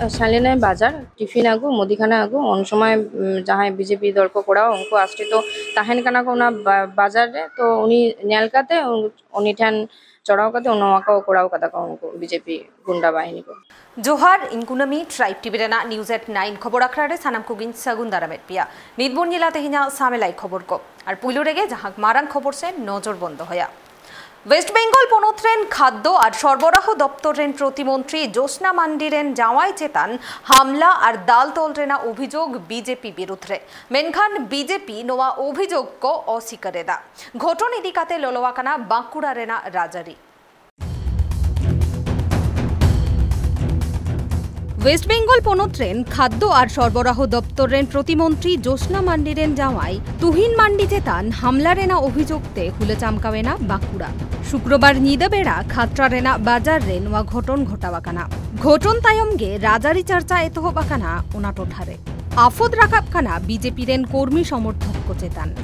शालीनय बाजार टिफिन आगू मुदीखाना आगू उन समय जहाँ बीजेपी दल को कोड़ा उनको आश्रित तहन कना को ना बाजार रे तो उनी नेल काते उनी ठन चढ़ाव काते उनवा को कोड़ाव कदा को उनको बीजेपी गुंडा बाहिनी को जोहार इनकुनमी ट्राइब टीवी रेना न्यूज एट 9 खबर आखरारे सानाम कुगिन सगुन दारामेट पिया निदबन जिला तेहिना सामेलाई खबर को और पुइलो रेगे जहाँ मारान खबर से नजर बंद होया वेस्ट बेंगल पनोत्रेन खाद्य और सरबराह दप्तरेन प्रतिमंत्री जोशना मांडिरेन जावाई चेतान हमला और दाल तोलरेना अभियोग बीजेपी बिरुद्धे मेनखान बीजेपी नोआ अभियोग को अस्वीकारेदा घटन इदिकाते ललोवाकाना बांकुड़ा रेना राजारी वेस्ट बेंगल पनोत्रेन खाद्य और सरबराह दप्तरेन प्रतिमंत्री जोशना मांडिरेन जावाई तुहिन मांडी चेतान हमला रेना अभियोगते हुले चामकावेना बांकुड़ा शुक्रवार नीदेबेड़ा खात्रा रेना बाजार रे नोआ घटन घटावाकाना घटन तायमगे राजारी चर्चा एतोहबाकाना ओना टोठारे आफद राकाबकाना बीजेपी रेन कर्मी समर्थक को चेतान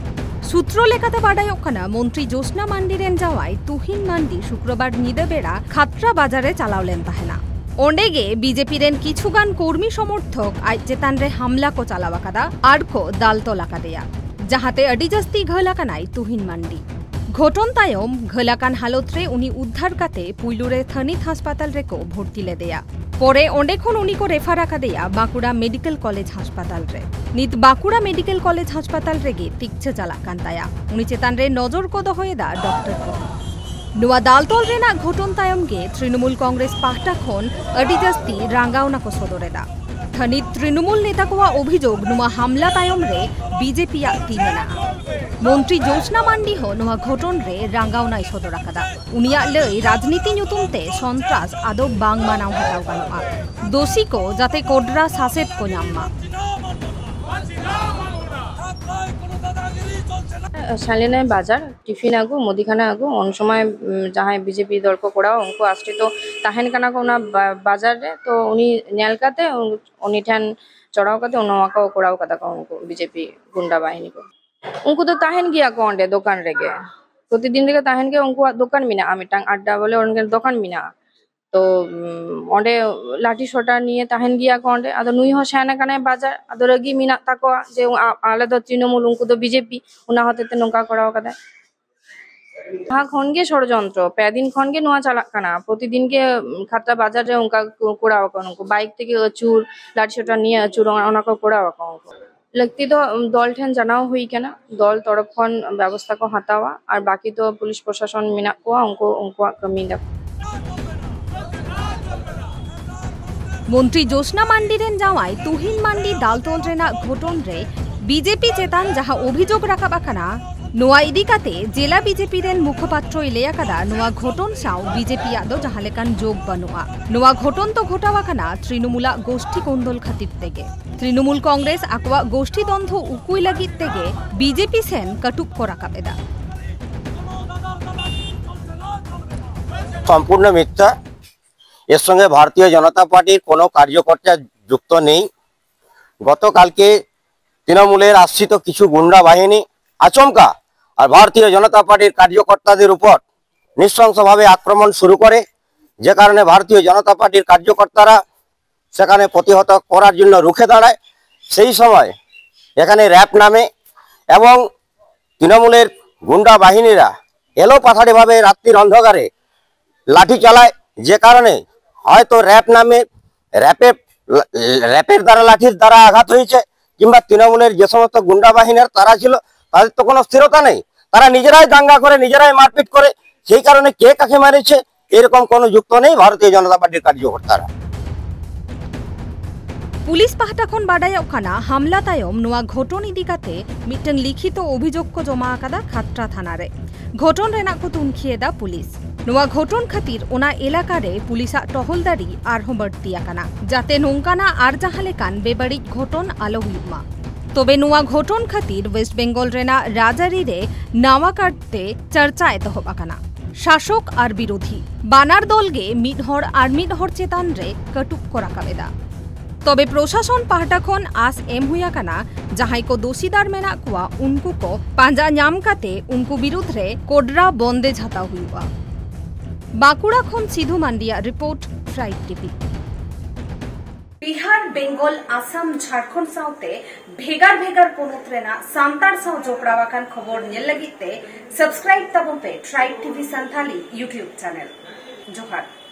सूत्र लेखाते बाडायोकाना मंत्री जोशना मांडिरेन जावाई तुहिन मांडी शुक्रवार नीदेबेड़ा खात्रा बाजारे चालावलेन ताहेना ओंडेगे बीजेपी रेन किछुगान कर्मी समर्थक आज चेतान रे हमला को चालावाकादा आर को दाल तोलाकादेया जहाते अडी जस्ती घलाकानाई तुहिन मांडी घटन तायम घलाकान हालत रे उनी उद्धार काते पुइलुरे थनित हासपाताल रे को भर्ती ले देया परे ओंडे खन उनी को रेफार आकादेया बांकुड़ा मेडिकल कॉलेज हासपाताल रे नित बांकुड़ा मेडिकल कॉलेज हासपाताल रे गे तिक्छ चालाकान ताया उनी चेतान रे नजर को दोहयेदा डॉक्टर को नुआ दालतोल रेना घटन तायमगे तृणमूल कांग्रेस पाहटा खन अडी जस्ती रांगावना को सदरेदा थनी तृणमूल नेता को अभियोग नुआ हमला तायम रे बीजेपी तीमेना मंत्री जोशना मांडी हो नुआ घटन रे रांगावना सदराकादा उनिया लई राजनीति नुतुमते सन्त्रास आदो बांग मानाव हटाव गानोआ दोषी को जाते कोडरा सासेत को नाम्मा शालीनय बाजार टिफिन आगू मुदीखाना आगू उन समय जहाँ बीजेपी दल को कोड़ा उनको आश्रित तहन कना को ना बाजार रे तो उनी नेल काते उनी ठन चढ़ाव काते उनवा को कोड़ाव कदा को उनको बीजेपी गुंडा बाहिनी को उनको तो तहन गया को अंडे दुकान रे गे प्रतिदिन रे तहन के उनको दुकान मिना मिटांग अड्डा बोले उनके दुकान मिना तो ओंडे लाठी सोटा निये तहन गया को ओंडे आदो नुई हो सेना कने बाजार आदो रगी मिना ताको जे आले दो तृणमूल उनको तो बीजेपी उना होते ते नोंका कराव कदा हाँ खनगे षड़यंत्र पे दिन खनगे नुआ चालाक काना प्रतिदिन के खात्रा बाजार रे उनका कोड़ाव को उनको बाइक থেকে अचूर लाठी सोटा निये अचूर ओना को कोड़ाव को उनको लगती तो दल ठेन जानाओ हुई केना दल तरफ खन व्यवस्था को हतावा और बाकी तो पुलिस प्रशासन मिना को उनको कमी दा मंत्री जोशना मांडिरेन जावाई तुहिन मांडी दालतोल रेना घटन रे बीजेपी चेतान जहाँ अभियोग राखाबाकाना नोआ इदिकाते जिला बीजेपी रेन मुखपात्र इलेयाकादा नोआ घटन साव बीजेपी आदो जहाँ लेकान जोग बनुआ नोआ घटन तो घटावाकाना तृणमूला गोष्ठी कोंदल खातिर तेगे तृणमूल कांग्रेस आकवा गोष्ठी द्वंद्व उकुई लागित तेगे बीजेपी सेन कटुक को राखाबेदा सम्पूर्ण मिथ्या एर संगे भारतीय जनता पार्टी कोनो कार्यकर्ता जुक्त नहीं गतकाल के तृणमूलेर आश्रित किछु गुंडा बाहिनी आचमका और भारतीय जनता पार्टी कार्यकर्तादेर ऊपर नृशंसभावे आक्रमण शुरू करे जे कारणे भारतीय जनता पार्टी कार्यकर्तारा सेखाने प्रतिहत करार जन्य रुखे दाड़ाय सेई समय एखाने रैप नामे एवं तृणमूलेर गुंडा बाहिनीरा एलो पाथाड़ी भावे रात्रिर अंधकारे लाठी चालाय जे कारणे हयतो रैप नामे रैपेर द्वारा लाठिर द्वारा आघात होयेछे किंबा तृणमूलेर जे समस्त गुंडा बाहिनीर तारा छिलो तादेर तो कोनो स्थिरता नेই तारा निजेराई दांगा करे निजेराई मारपिट करे सेई कारणे के काके मारेছে एरकम कोनो जुक्त नेই भारतीय जनता पार्टीर कार्यकर्तारा पुलिस पाहटा खन बाडायोकाना हमला तायम नोआ घटन इदिकाते मिटन लिखित अभियोग को जमा आकादा खात्रा थाना रे घटन रेना को तुनखिएदा पुलिस नोआ घटन खातिर ओना एलाका रे पुलिसा टहलदारी आरहों बाड़ती आकाना जाते नोंकाना आर जहाँ लेकान बेबाड़ी घटन आलो हुयुमा तबे नोआ घटन खातिर वेस्ट बेंगल रेना राजारी रे नावा काटते चर्चा एतहब आकाना शासक और विरोधी बानार दलगे मिद हर आर मिद हर चेतान रे कटुक को राखाबेदा तबे प्रशासन पाहटा खन आस एम हुई आकाना जहां को दोषीदार मेना कुआ उनको को पांजा नाम काते उनको विरुद्ध रे कोडरा बंदे झाता हुआ बांकुड़ा खन Sidhu Mandia report tribe TV. Bihar Bengal Assam Jharkhand साउते भेगार भेगार पोनोत रेना सांतार साउ जोपड़ावाकान खबर नेल लगिते सब्सक्राइब ताबोन पे tribe TV Santhali YouTube channel जोहार।